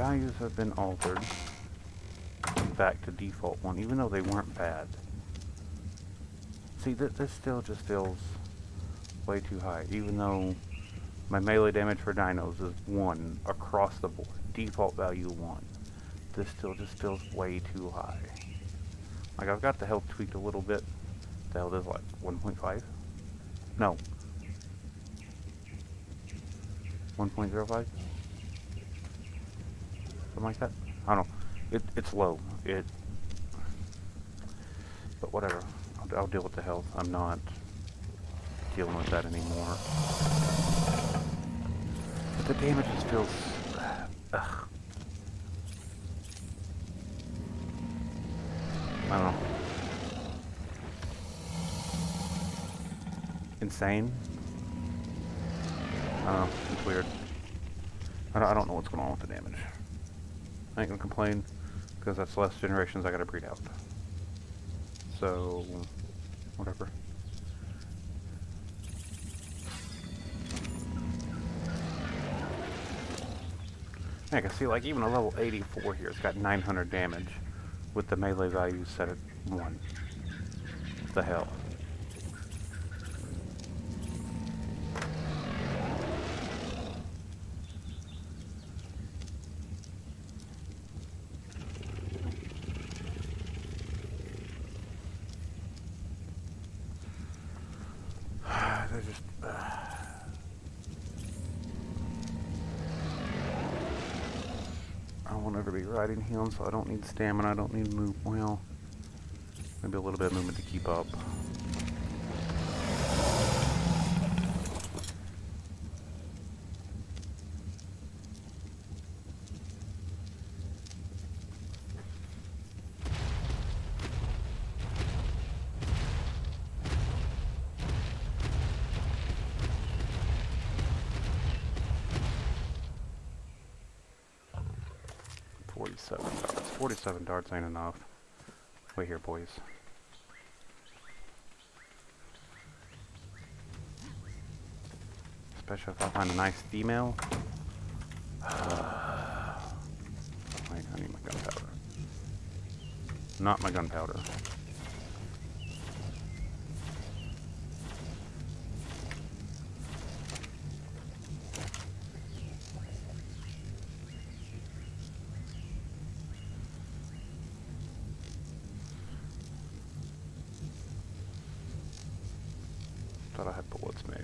values have been altered back to default 1, even though they weren't bad. See, this still just feels way too high, even though my melee damage for dinos is 1 across the board. Default value 1. This still just feels way too high. Like, I've got the health tweaked a little bit. The hell is like 1.5? No. 1.05? Something like that? I don't know. It's low. But whatever. I'll deal with the health. I'm not dealing with that anymore. But the damage just feels... ugh. I don't know. Insane? I don't know. It's weird. I don't know what's going on with the damage. I ain't gonna complain, because that's less generations I gotta breed out. So, whatever. I can see, like, even a level 84 here, it's got 900 damage with the melee value set at 1. What the hell? They're just... I won't ever be riding him, so I don't need stamina, I don't need move. Well, maybe a little bit of movement to keep up. $47. 47 darts ain't enough. Wait here, boys. Especially if I find a nice female. Wait, I need my gunpowder. Not my gunpowder. Thought I had bullets made.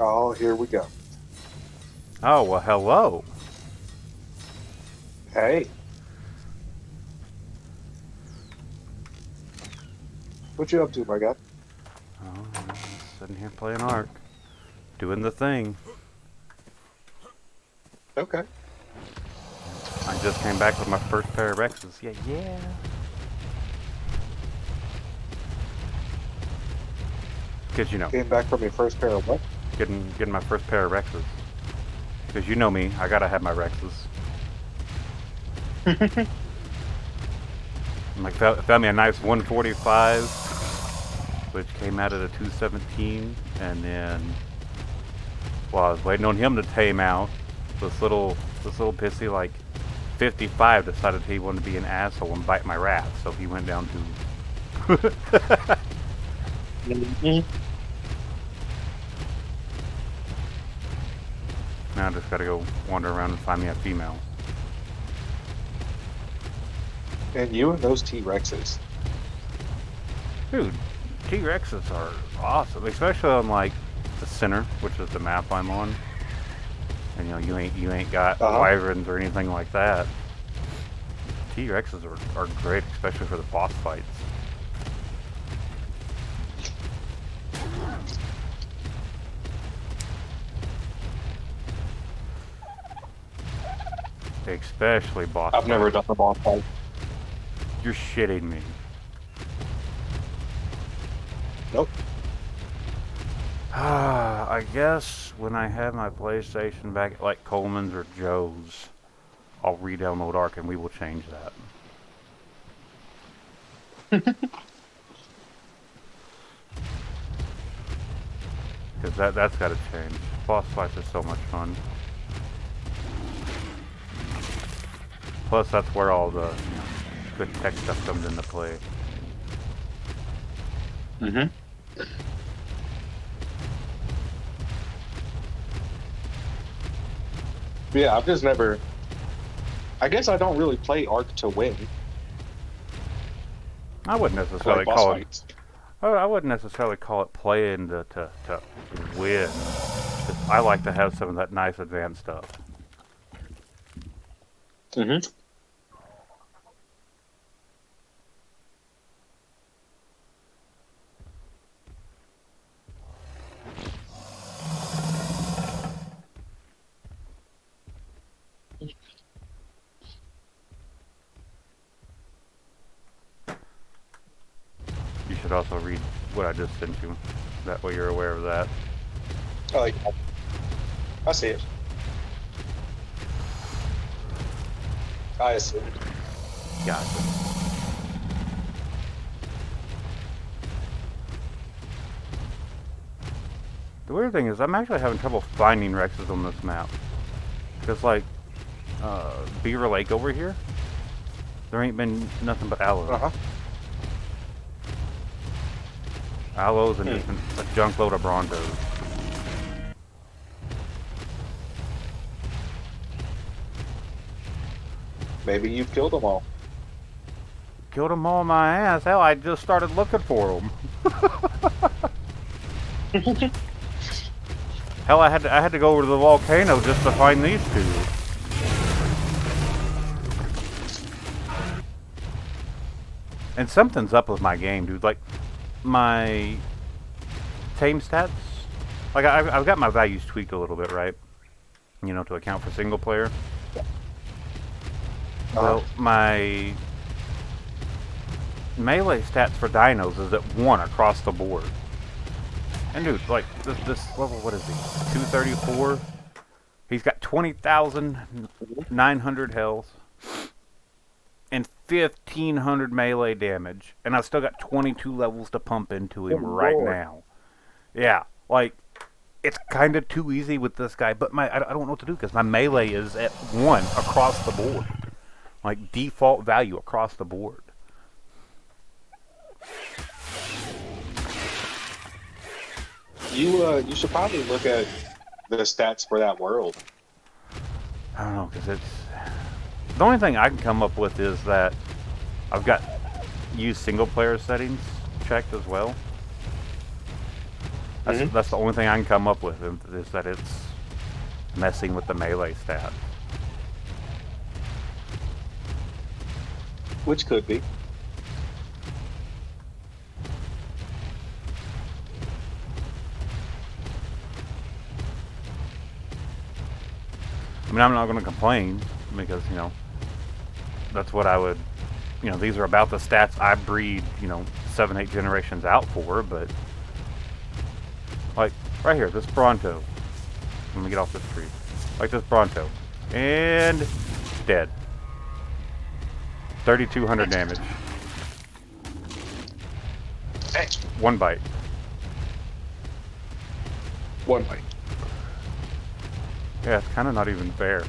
Oh, here we go. Oh, well, hello. Hey. What you up to, my guy? Oh, I'm just sitting here playing Ark. Doing the thing. Okay. I just came back with my first pair of Rexes. Yeah, yeah. Because, you know, Came back from your first pair of what? getting my first pair of Rexes. Because you know me, I gotta have my Rexes. I'm like, found me a nice 145, which came out at a 217, and then while I was waiting on him to tame out, this little pissy, like 55, decided he wanted to be an asshole and bite my wrath, so he went down to Now I just gotta go wander around and find me a female. And you and those T-Rexes. Dude, T-Rexes are awesome, especially on like the center, which is the map I'm on. And you know, you ain't got wyverns or anything like that. T-Rexes are great, especially for the boss fights. Especially boss I've never fights. done the boss fight. You're shitting me. Nope. I guess when I have my PlayStation back at like Coleman's or Joe's, I'll re-download Ark and we will change that. Because that's got to change. Boss fights are so much fun. Plus, that's where all the good tech stuff comes into play. Mm-hmm. Yeah, I've just never. I guess I don't really play Ark to win. I wouldn't I necessarily like boss call it. fights. I wouldn't necessarily call it playing to win. Just, I like to have some of that nice advanced stuff. Mm-hmm. You should also read what I just sent you. That way you're aware of that. Oh, yeah. I see it. I see it. Gotcha. The weird thing is I'm actually having trouble finding Rexes on this map. Because like, Beaver Lake over here, there ain't been nothing but aloes. Uh-huh. Aloes and just a junk load of Brontos. Maybe you've killed them all. Killed them all in my ass. Hell, I just started looking for them. Hell, I had to go over to the volcano just to find these two. And something's up with my game, dude. Like, my tame stats, like I've got my values tweaked a little bit, right? You know, to account for single player. Well, my melee stats for dinos is at 1 across the board. And dude, like this level, what is he? 234. He's got 20,900 health and 1,500 melee damage, and I've still got 22 levels to pump into him right now. Yeah, like it's kind of too easy with this guy, but I don't know what to do because my melee is at 1 across the board, like default value across the board. You should probably look at the stats for that world. I don't know, because it's the only thing I can come up with is that I've got use single player settings checked as well. That's the only thing I can come up with is that it's messing with the melee stat. Which could be. I mean, I'm not going to complain because, you know, that's what I would, you know, these are about the stats I breed, you know, 7, 8 generations out for, but like right here, this Bronto. Let me get off this tree. Like this Bronto. And dead. 3,200 damage. 1 bite. 1 bite. Yeah, it's kind of not even fair.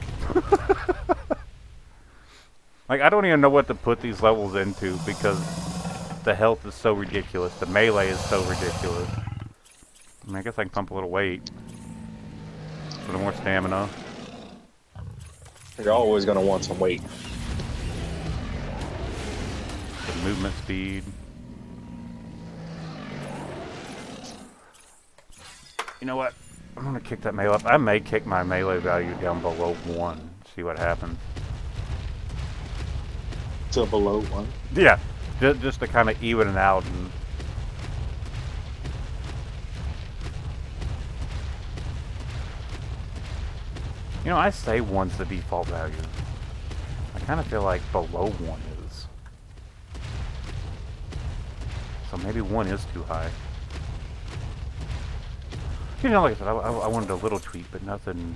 Like, I don't even know what to put these levels into because the health is so ridiculous. The melee is so ridiculous. I mean, I guess I can pump a little weight. A little more stamina. You're always going to want some weight. The movement speed. You know what? I'm going to kick that melee up. I may kick my melee value down below 1. See what happens. To below 1. Yeah. Just to kind of even it out. And you know, I say 1's the default value. kind of feel like below 1 is. So maybe 1 is too high. You know, like I said, I wanted a little tweak, but nothing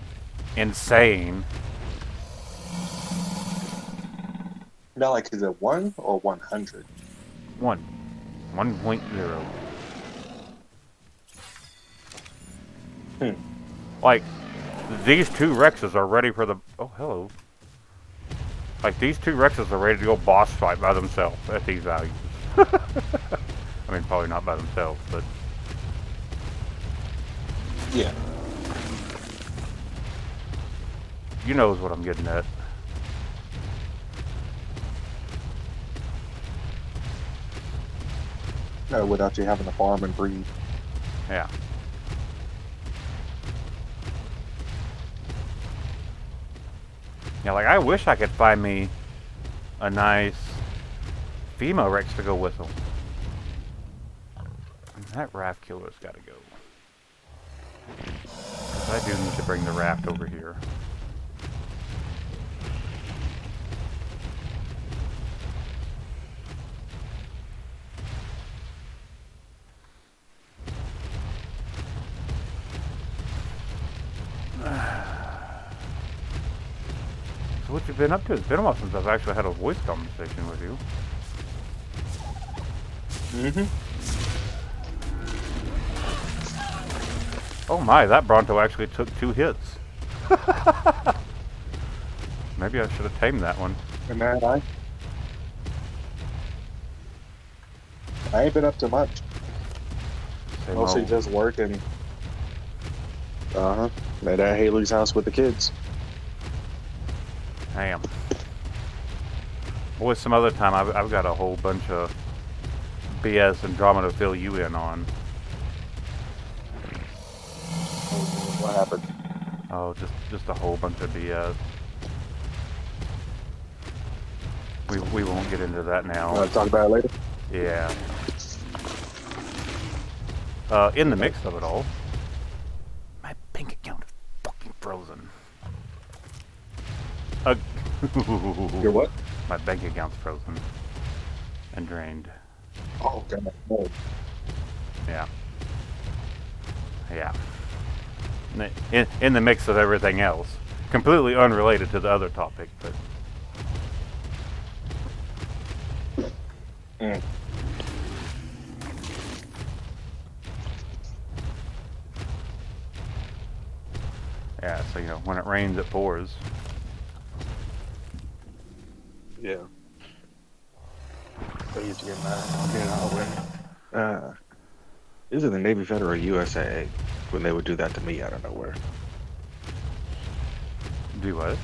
insane. Now, like, is it 1 or 100? 1. 1.0. Like, these 2 Rexes are ready for the... Oh, hello. Like, these 2 Rexes are ready to go boss fight by themselves at these values. I mean, probably not by themselves, but... Yeah. You knows what I'm getting at. No, without you having to farm and breed. Yeah. Yeah, like, I wish I could find me a nice female Rex to go with them. That raft killer's gotta go. 'Cause I do need to bring the raft over here. So what you been up to? It's been a while since I've actually had a voice conversation with you. Oh my, that Bronto actually took 2 hits. Maybe I should have tamed that one. And man, I ain't been up to much. Same Mostly old. just working. At Haley's house with the kids. Damn. Boy, some other time I've got a whole bunch of BS and drama to fill you in on. What happened? Oh, just a whole bunch of BS. We won't get into that now. Talk about it later. Yeah. In the mix of it all, my bank account is fucking frozen. Your what? My bank account's frozen and drained. Oh, God. No. Yeah. Yeah. In the mix of everything else. Completely unrelated to the other topic, but... Yeah, so, you know, when it rains, it pours. Yeah. I used to get mad. Is it the Navy Federal or USAA when they would do that to me out of nowhere? Do what?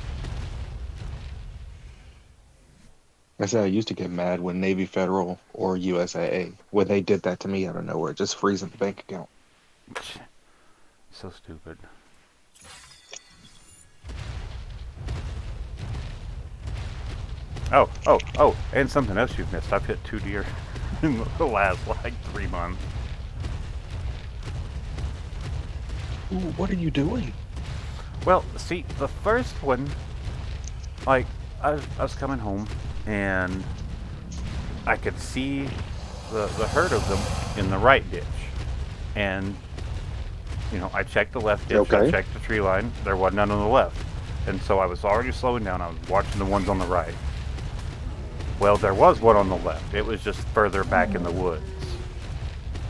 I said I used to get mad when Navy Federal or USAA when they did that to me out of nowhere, just freezing the bank account. So stupid. Oh, and something else you've missed. I've hit 2 deer in the last, like, 3 months. Ooh, what are you doing? Well, see, the first one, like, I was coming home, and I could see the herd of them in the right ditch. And, you know, I checked the left ditch, Okay. I checked the tree line, there wasn't none on the left. And so I was already slowing down, I was watching the ones on the right. Well, there was one on the left. It was just further back in the woods.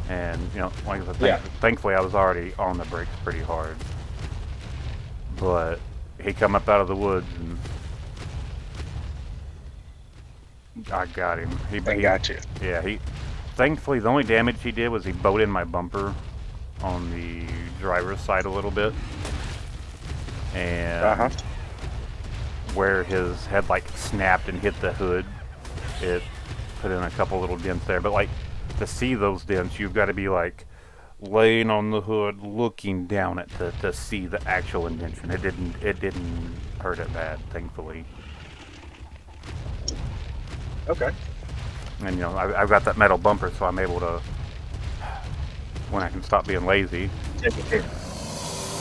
And, you know, like I said, thankfully I was already on the brakes pretty hard. But he come up out of the woods and I got him. He got you. Yeah, thankfully the only damage he did was he bowed in my bumper on the driver's side a little bit. And where his head like snapped and hit the hood, it put in a couple little dents there. But like, to see those dents, you've got to be like laying on the hood, looking down it to see the actual indentation. It didn't hurt it bad, thankfully. Okay. And you know, I've got that metal bumper, so I'm able to, when I can stop being lazy, Take it here.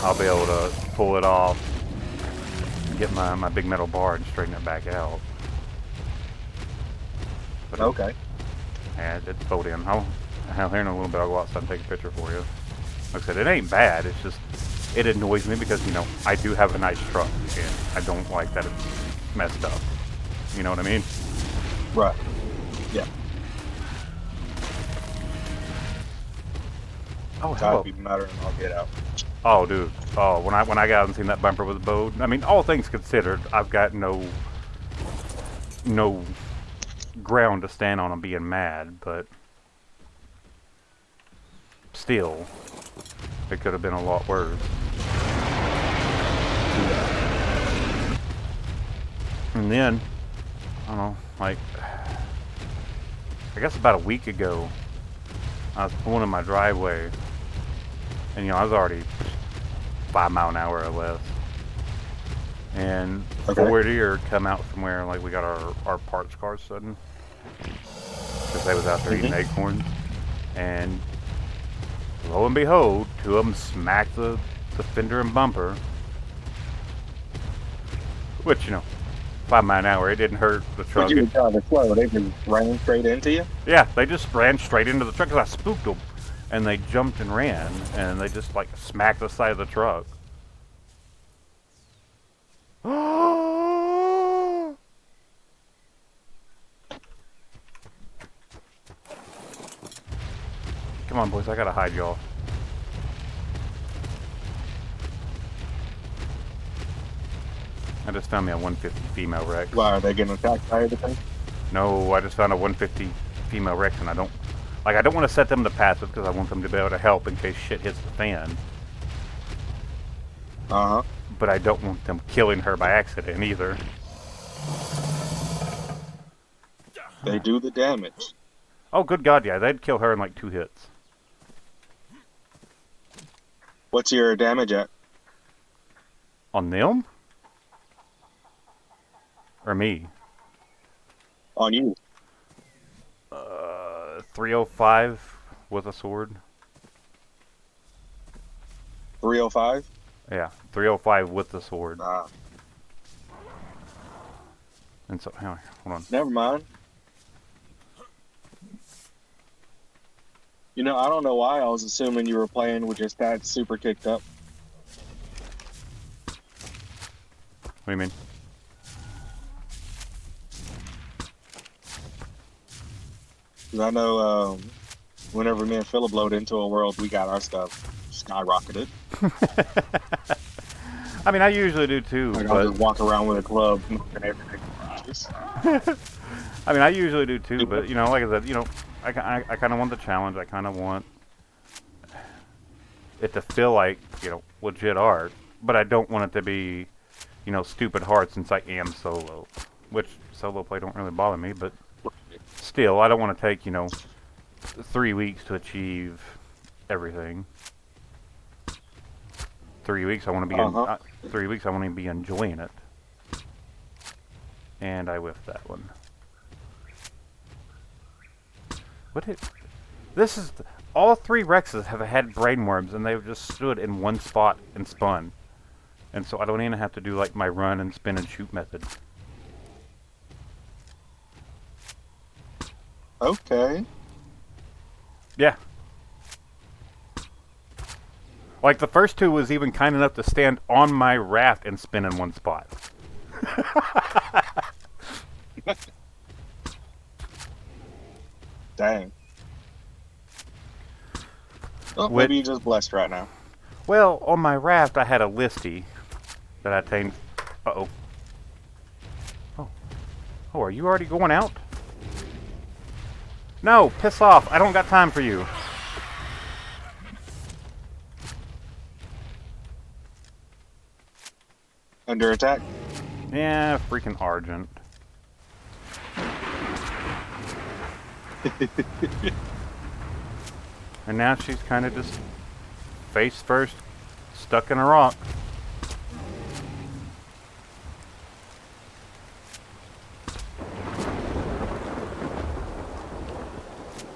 I'll be able to pull it off, get my big metal bar and straighten it back out. But Okay. it's towed in. Here in a little bit I'll go outside and take a picture for you. Like I said, it ain't bad. It's just it annoys me because I do have a nice truck and I don't like that it's messed up. You know what I mean? Right. Yeah. Oh, Tires hello. be muttering, I'll get out. Oh, dude. Oh, when I got out and seen that bumper was bowed. I mean, all things considered, I've got no ground to stand on being mad, but still, it could have been a lot worse. And then, I don't know, like, I guess about a week ago, I was pulling in my driveway, and I was already 5 mile an hour or less. And Okay. forward ear come out from where, like, we got our parts car sudden. Because they was out there eating acorns. And lo and behold, two of them smacked the fender and bumper. Which, 5 mile an hour, it didn't hurt the truck. But you were driving slow. They just ran straight into you? Yeah, they just ran straight into the truck because I spooked them. And they jumped and ran, and they just, like, smacked the side of the truck. Come on, boys, I gotta hide y'all. I just found me a 150 female Rex. Why, are they getting attacked by everything? No, I just found a 150 female Rex, and I don't want to set them to passive because I want them to be able to help in case shit hits the fan. Uh-huh. But I don't want them killing her by accident either. They do the damage. Oh, good God, yeah, they'd kill her in like 2 hits. What's your damage at? On them? Or me? On you? 305 with a sword. 305? Yeah, 305 with the sword. Ah. And so, hang on, hold on. Never mind. I don't know why I was assuming you were playing with your stats super kicked up. What do you mean? Because I know whenever me and Philip load into a world, we got our stuff skyrocketed. I mean, I usually do too. Like, but I'll just walk around with a club and everything. I mean, I usually do too, but like I said, I kind of want the challenge. I kind of want it to feel like legit art, but I don't want it to be stupid hard since I am solo, which solo play don't really bother me, but still, I don't want to take 3 weeks to achieve everything. 3 weeks, I want to be 3 weeks. I want to be enjoying it, and I whiffed that one. This is all 3 Rexes have had brainworms, and they've just stood in one spot and spun, and so I don't even have to do like my run and spin and shoot method. Okay. Yeah. Like the first 2 was even kind enough to stand on my raft and spin in one spot. Dang. Oh, maybe you're just blessed right now. Well, on my raft I had a listy that I tamed. Uh-oh. Oh, are you already going out? No, piss off. I don't got time for you. Under attack? Yeah, freaking Argent. And now she's kind of just face first, stuck in a rock.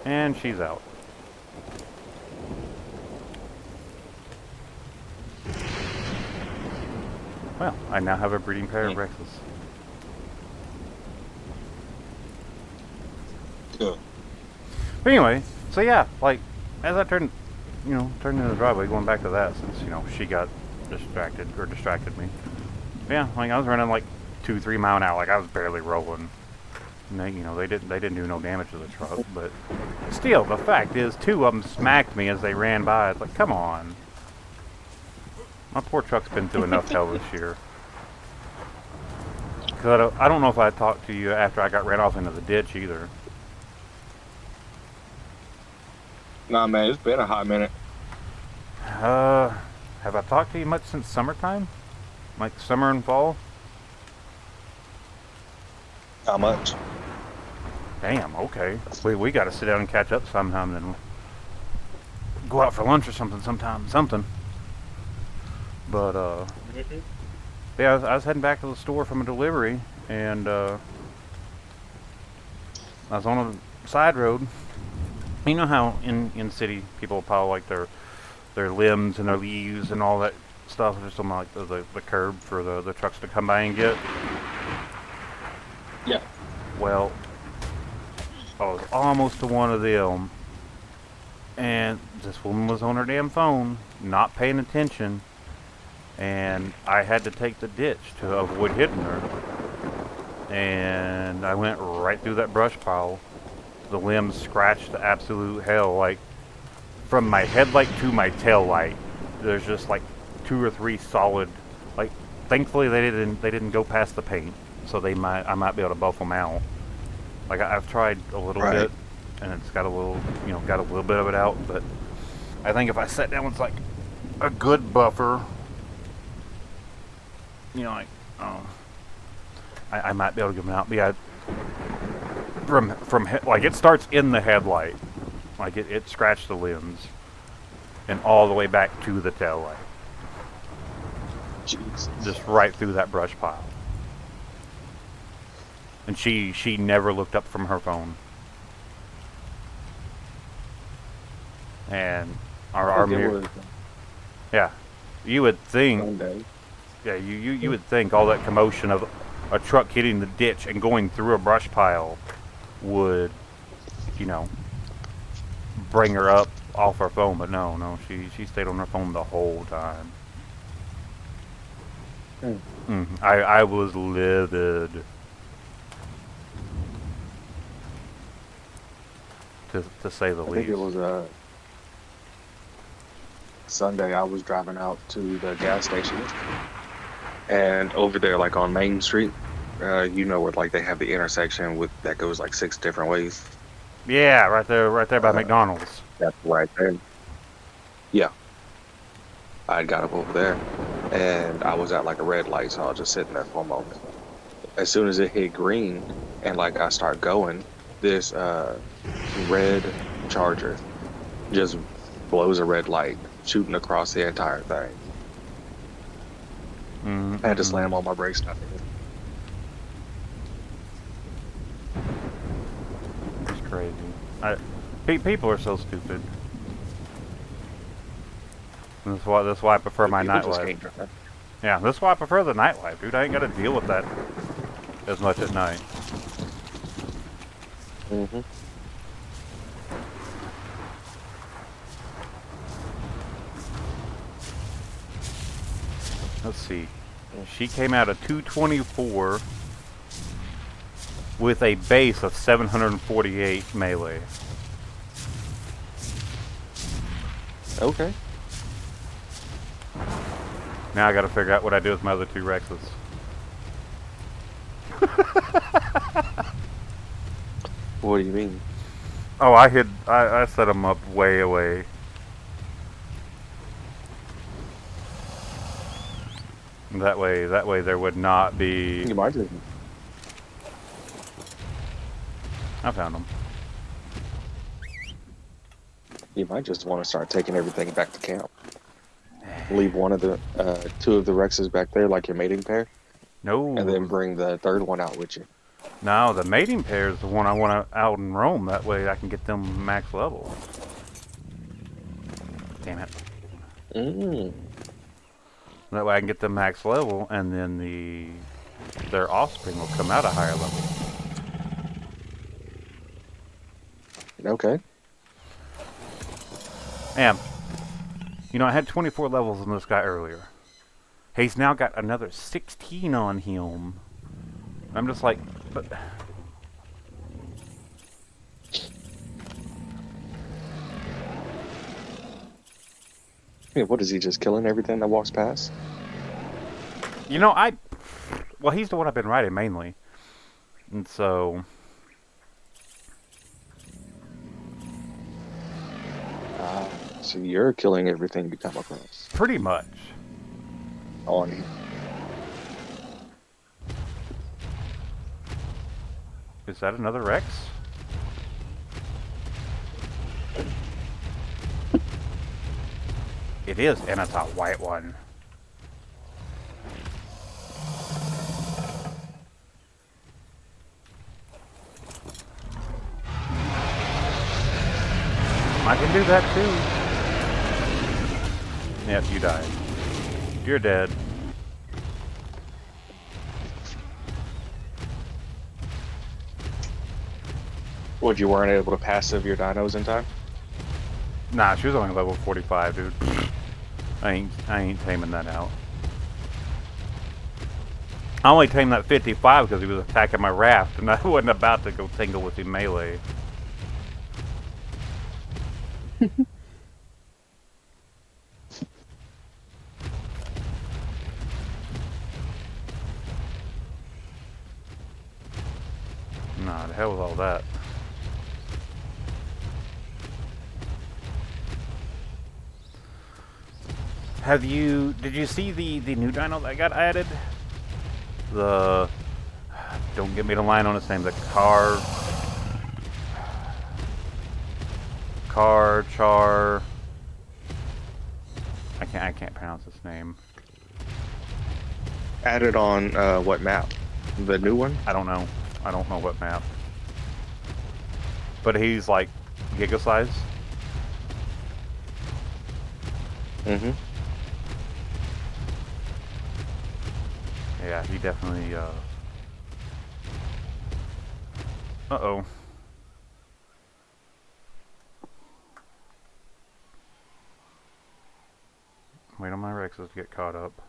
And she's out. Well, I now have a breeding pair of Rexes. Yeah. But anyway, so yeah, like as I turned into the driveway, going back to that since she got distracted me. Yeah, like I was running like 2-3 mile an hour, like I was barely rolling. And they didn't do no damage to the truck, but still, the fact is, two of them smacked me as they ran by. It's like, come on, my poor truck's been through enough hell this year. Cause I don't know if I talked to you after I got ran off into the ditch either. Nah, man, it's been a hot minute. Uh, have I talked to you much since summertime? Like summer and fall? Not much. Damn, okay. We got to sit down and catch up sometime, then go out for lunch or something. But yeah, I was heading back to the store from a delivery, and I was on a side road. You know how in city people pile like their limbs and their leaves and all that stuff just on like the curb for the trucks to come by and get. Yeah. Well, I was almost to one of them, and this woman was on her damn phone, not paying attention, and I had to take the ditch to avoid hitting her. And I went right through that brush pile. The limbs scratched the absolute hell, like from my headlight to my tail light. There's just like 2 or 3 solid. Like, thankfully they didn't go past the paint, so I might be able to buff them out. Like I've tried a little bit, and it's got a little bit of it out. But I think if I sat down with like a good buffer, like I might be able to give them out. But yeah, like it starts in the headlight, like it scratched the limbs, and all the way back to the tail light, Jesus. just right through that brush pile. And she never looked up from her phone. And our mirror, yeah, you would think, Sunday. yeah, you would think all that commotion of a truck hitting the ditch and going through a brush pile would, bring her up off her phone, but no, she stayed on her phone the whole time. I was livid. To say the I least. think it was Sunday. I was driving out to the gas station, and over there, like on Main Street, where like they have the intersection that goes like 6 different ways. Yeah, right there by McDonald's. That's right there. Yeah, I got up over there, and I was at like a red light, so I was just sitting there for a moment. As soon as it hit green, and like I start going, this red Charger just blows a red light, shooting across the entire thing. I had to slam on my brakes. It's crazy. People are so stupid. And that's why I prefer my nightlife. Yeah, that's why I prefer the nightlife, dude. I ain't got to deal with that as much at night. Mm-hmm. Let's see. She came out of 224 with a base of 748 melee. Okay. Now I got to figure out what I do with my other 2 Rexes. What do you mean? Oh, I set them up way away. That way there would not be. You might just, I found them. you might just want to start taking everything back to camp. Leave one of the 2 of the Rexes back there, like your mating pair, No. and then bring the 3rd one out with you. No, the mating pair is the one I want out in Rome. That way I can get them max level. Damn it. That way I can get them max level, and then their offspring will come out a higher level. Okay. Man, you know, I had 24 levels on this guy earlier. He's now got another 16 on him. I'm just like, but Yeah, what is he just killing everything that walks past? you know, well, he's the one I've been riding mainly, and so So you're killing everything you come across pretty much. on him. Is that another Rex? It is, and it's a white one. I can do that too. Yep, you died. You're dead. What, you weren't able to passive your dinos in time? Nah, she was only level 45, dude. I ain't taming that out. I only tamed that 55 because he was attacking my raft, and I wasn't about to go tingle with him melee. Nah, the hell with all that. Did you see the new dino that got added? The, don't get me to line on his name, the Char, I can't pronounce his name. Added on what map? The new one? I don't know. I don't know what map. But he's like giga size. Mm-hmm. Yeah, he definitely uh-oh. Wait on my Rexes to get caught up.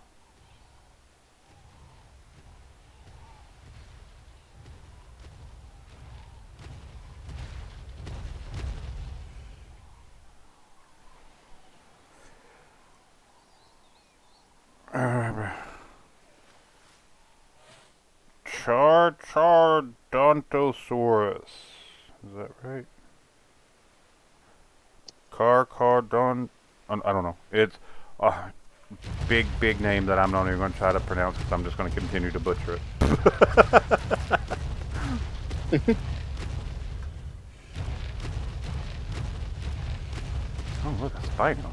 Chardontosaurus. Is that right? Carcardon. I don't know. It's a big name that I'm not even going to try to pronounce because I'm just going to continue to butcher it. Oh, look, a Spino.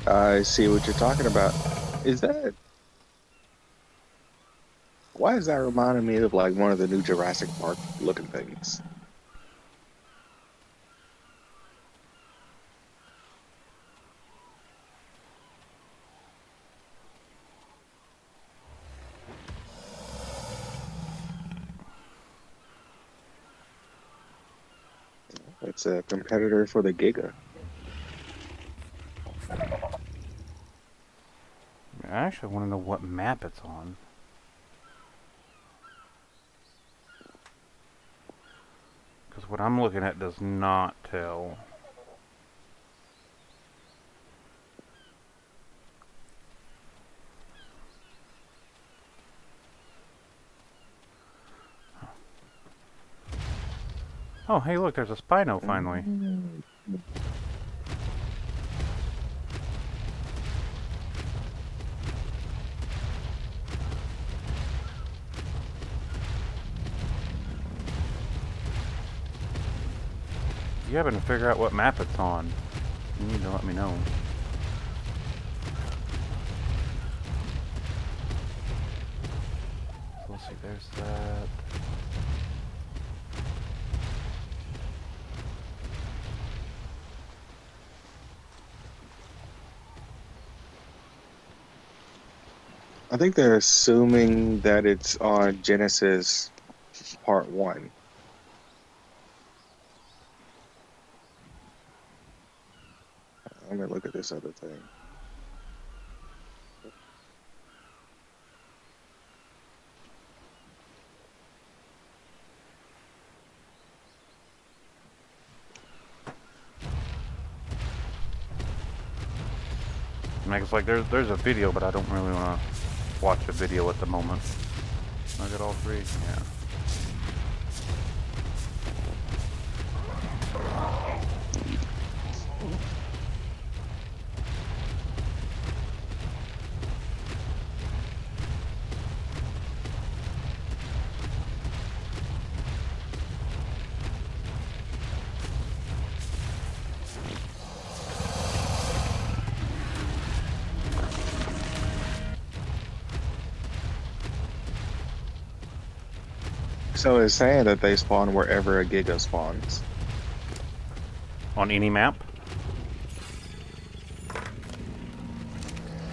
I see what you're talking about. Is that why is that reminding me of like one of the new Jurassic Park looking things? It's a competitor for the Giga. I actually want to know what map it's on. Because what I'm looking at does not tell. Oh, hey, look, there's a Spino finally. If you happen to figure out what map it's on, you need to let me know. So let's see, there's that. I think they're assuming that it's on Genesis Part 1. Let me look at this other thing. And it's like there's a video, but I don't really want to watch a video at the moment. I got all three. Yeah. So it's saying that they spawn wherever a Giga spawns. On any map?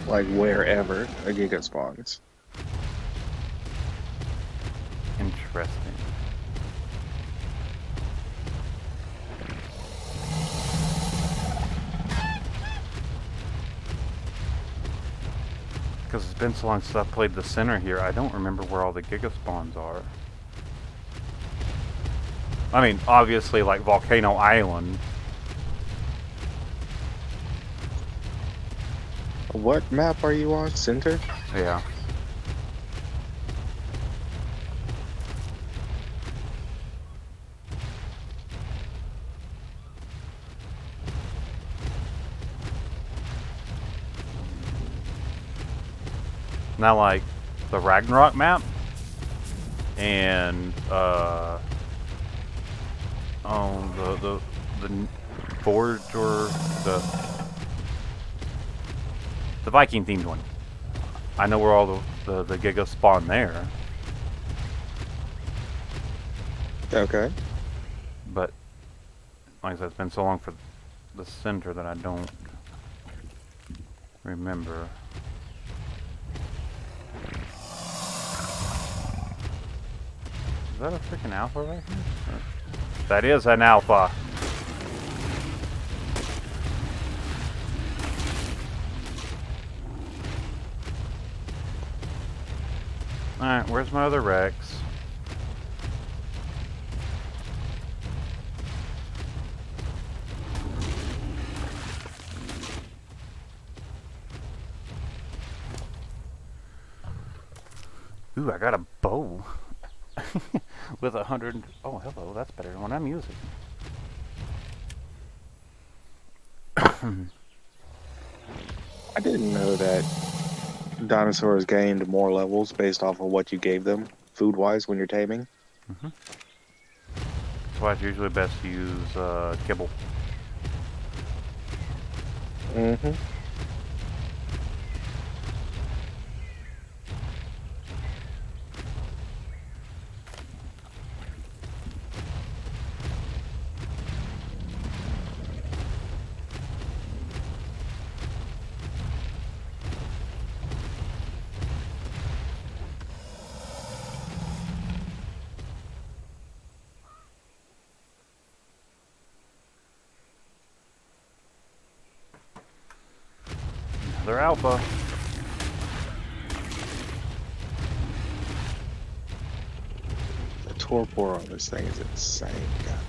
Like wherever a Giga spawns. Interesting. Because it's been so long since I've played the center here, I don't remember where all the Giga spawns are. I mean, obviously, like Volcano Island. What map are you on? Center? Yeah. Now, like the Ragnarok map and the Forge or the Viking themed one. I know where all the Giga spawn there, Okay. but like I said, it's been so long for the center that I don't remember. Is that a freaking alpha right here? That is an alpha. Alright, where's my other Rex? Ooh, I got a bow. With 100. Oh, hello, that's better than what I'm using. I didn't know that dinosaurs gained more levels based off of what you gave them, food-wise, when you're taming. Mm-hmm. That's why it's usually best to use kibble. Mm-hmm. They're alpha. The torpor on this thing is insane. God.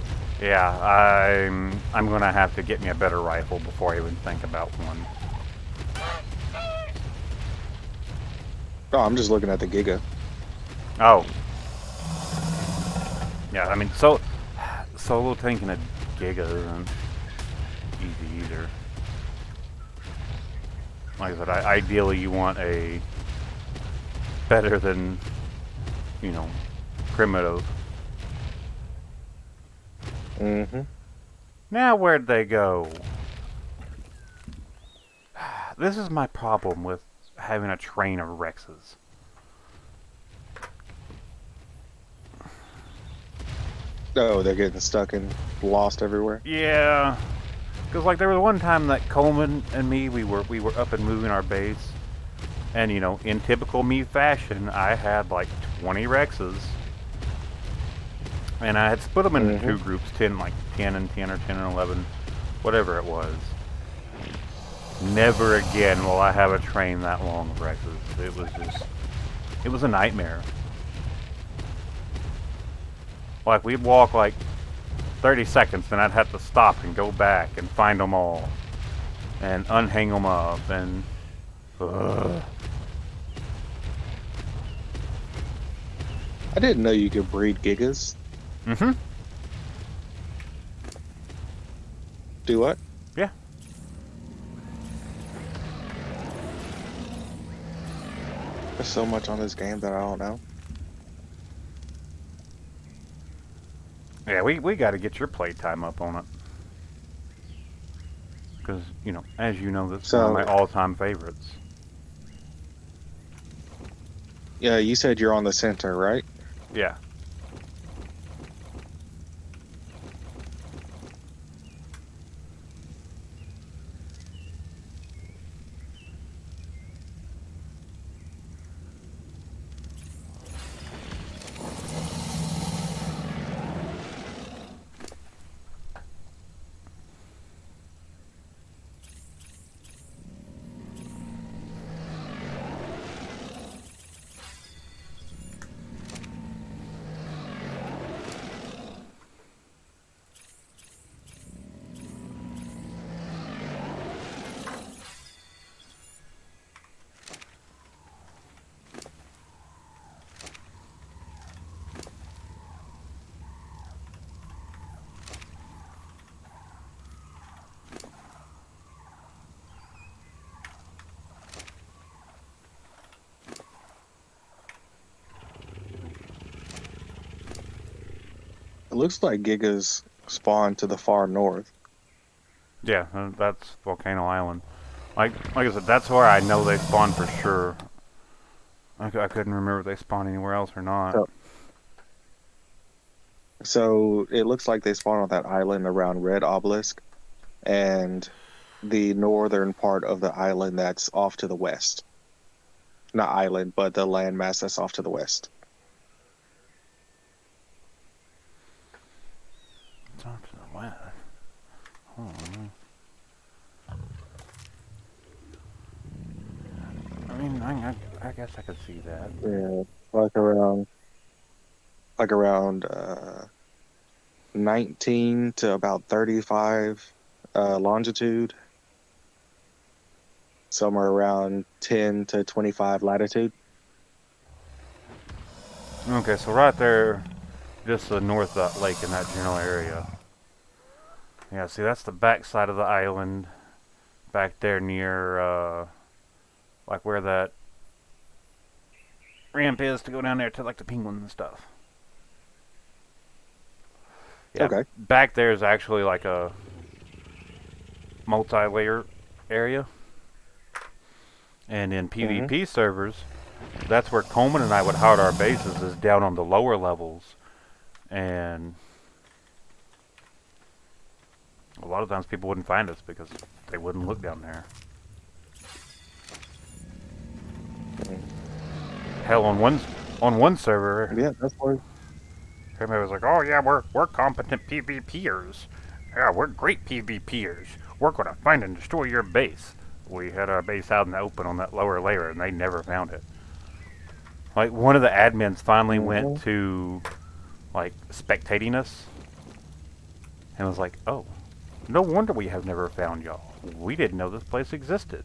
Yeah, I'm gonna have to get me a better rifle before I even think about one. Oh, I'm just looking at the Giga. Oh. Yeah, I mean, solo tanking a Giga isn't easy either. Like I said, ideally you want a better than, you know, primitive. Mm-hmm. Now where'd they go? This is my problem with having a train of Rexes. Oh, they're getting stuck and lost everywhere. Yeah, because like there was one time that Coleman and me we were up and moving our base, and you know, in typical me fashion, I had like 20 Rexes, and I had split them into two groups, 10 and 10 or 10 and 11, whatever it was. Never again will I have a train that long, Rexes. It was a nightmare. Like, we'd walk like 30 seconds, then I'd have to stop and go back and find them all. And unhang them up, and... Ugh. I didn't know you could breed gigas. Mm-hmm. Do what? Yeah. There's so much on this game that I don't know. Yeah, we got to get your playtime up on it. Because, you know, as you know, that's one of my all-time favorites. Yeah, you said you're on the center, right? Yeah. It looks like gigas spawn to the far north. Yeah, that's Volcano Island. Like I said, that's where I know they spawn for sure. I couldn't remember if they spawn anywhere else or not. So it looks like they spawn on that island around Red Obelisk and the northern part of the island that's off to the west. Not island, but the landmass that's off to the west. It's off to the west. Hold on. I mean, I guess I could see that. Yeah, like around 19 to about 35 longitude, somewhere around 10 to 25 latitude. Okay, so right there, just to the north of that lake in that general area. Yeah, see, that's the back side of the island. Back there near, like where that ramp is to go down there to like the penguins and stuff. Yeah, Okay. back there is actually like a multi-layer area. And in PvP servers, that's where Coleman and I would hide our bases, is down on the lower levels. And a lot of times people wouldn't find us because they wouldn't look down there. Hell, on one server, Yeah, that's where. everybody was like, "Oh yeah, we're competent PvPers. Yeah, we're great PvPers. We're gonna find and destroy your base." We had our base out in the open on that lower layer, and they never found it. Like, one of the admins finally went to like spectating us, and was like, "Oh, no wonder we have never found y'all. We didn't know this place existed."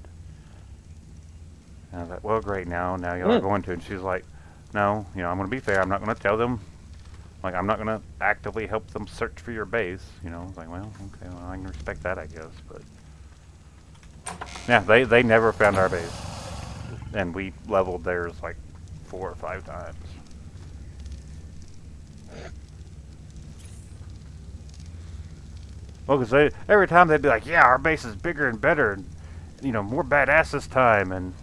And I was like, "Well, great, now y'all are going to." And she's like, "No, you know, I'm going to be fair. I'm not going to tell them. Like, I'm not going to actively help them search for your base." You know, I was like, "Well, okay, well, I can respect that, I guess." But yeah, they never found our base, and we leveled theirs like 4 or 5 times. Well, because every time they'd be like, "Yeah, our base is bigger and better, and you know, more badass this time," and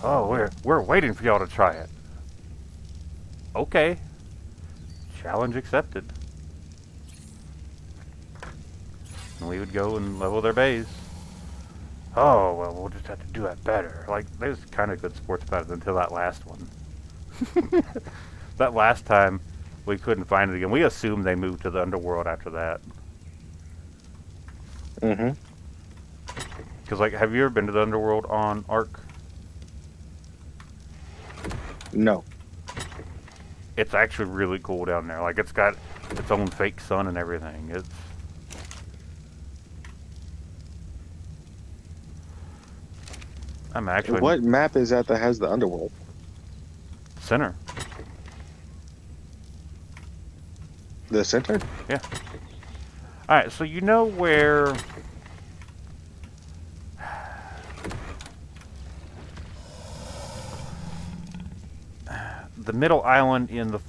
"Oh, we're waiting for y'all to try it." Okay, challenge accepted. And we would go and level their base. "Oh, well, we'll just have to do it better." Like, they was kind of good sports about it until that last one. That last time, we couldn't find it again. We assumed they moved to the underworld after that. Cause like, have you ever been to the underworld on Ark? No. It's actually really cool down there. Like, it's got its own fake sun and everything. I'm actually in What map is that has the underworld? center. The center? Yeah. All right. So you know where the middle island in the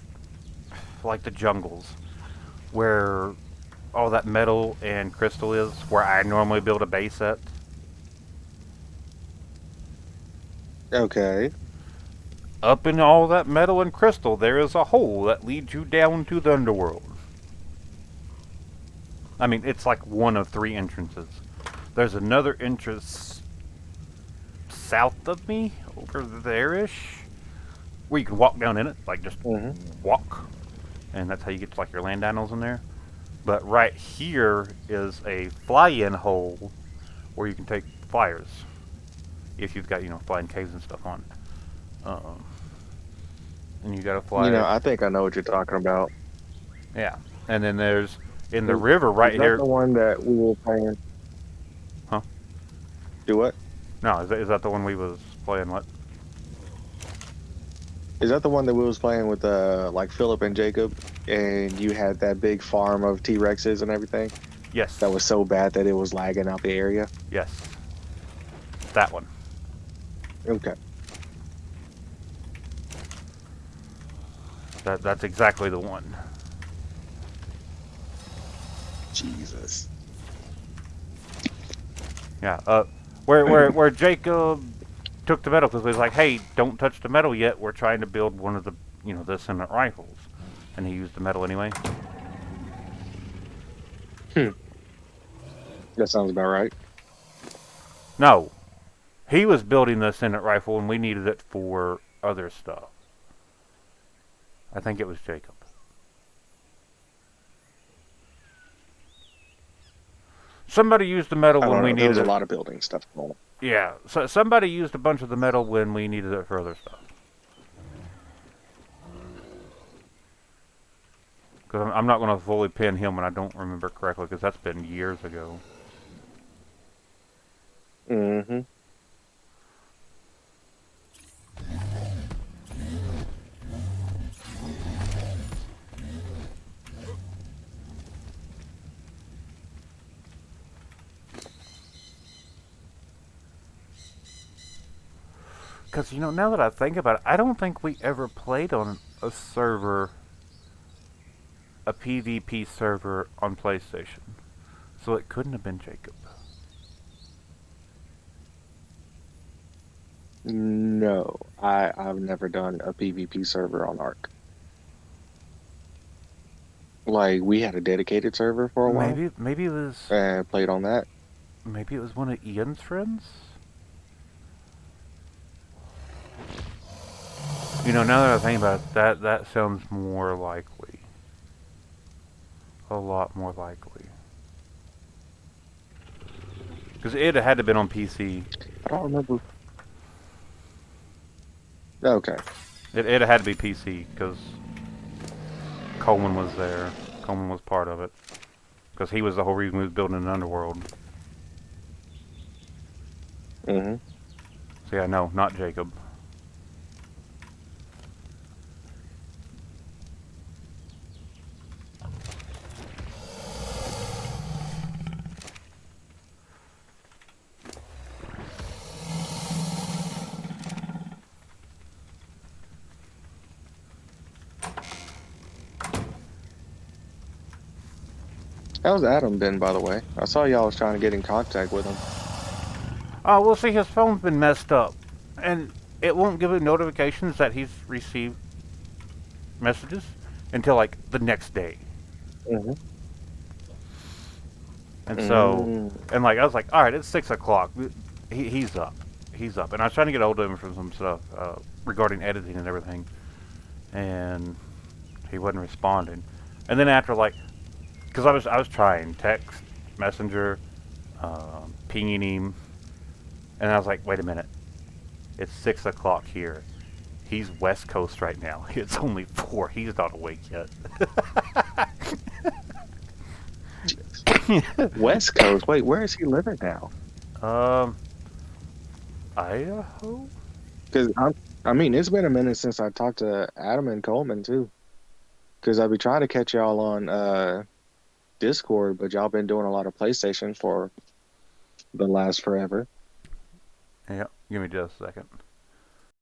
like the jungles, where all that metal and crystal is, where I normally build a base at. Okay. Up in all that metal and crystal, there is a hole that leads you down to the underworld. I mean, it's like one of 3 entrances. There's another entrance south of me, over there-ish, where you can walk down in it, like just Mm-hmm. walk. And that's how you get to like your land animals in there. But right here is a fly-in hole where you can take flyers. If you've got, flying caves and stuff on. Um, and you gotta fly You know, it. I think I know what you're talking about. Yeah. And then there's, in the Is, river is right that here. the one that we were playing? Huh? Do what? No, is that the one we was playing what? Is that the one that we was playing with like Philip and Jacob, and you had that big farm of T-Rexes and everything Yes. that was so bad that it was lagging out the area? Yes. That one. Okay. That's exactly the one. Jesus. Yeah. Where Jacob took the metal because he was like, hey, don't touch the metal yet. We're trying to build one of the, the ascendant rifles. And he used the metal anyway. That sounds about right. No. He was building the ascendant rifle and we needed it for other stuff. I think it was Jacob. Somebody used the metal I when don't we know. There needed was a it. lot of building stuff going on. Yeah, so somebody used a bunch of the metal when we needed it for other stuff. Because I'm not going to fully pin him when I don't remember correctly, because that's been years ago. Mm-hmm. Because, now that I think about it, I don't think we ever played on a server, a PvP server on PlayStation. So it couldn't have been Jacob. No, I've never done a PvP server on Ark. Like we had a dedicated server for a while Maybe it was and played on that. maybe it was one of Ian's friends. Now that I think about it, that sounds more likely. A lot more likely. Because it had to have been on PC. I don't remember. Okay. It had to be PC because Coleman was there. Coleman was part of it. Because he was the whole reason we was building an underworld. Mm-hmm. So yeah, no, not Jacob. How's Adam been, by the way? I saw y'all was trying to get in contact with him. Oh, well, see, his phone's been messed up. And it won't give him notifications that he's received messages until, like, the next day. Mm-hmm. And so, and, like, I was like, alright, it's 6 o'clock. He's up. He's up. And I was trying to get a hold of him for some stuff regarding editing and everything. And he wasn't responding. And then after, like, because I was trying text, messenger, pinging him, And I was like, wait a minute. It's 6 o'clock here. He's West Coast right now. It's only 4. He's not awake yet. West Coast. Wait, where is he living now? um, Idaho? Because I mean, it's been a minute since I talked to Adam and Coleman too. Because I've been trying to catch y'all on Discord, but y'all been doing a lot of PlayStation for the last forever. Yeah, give me just a second.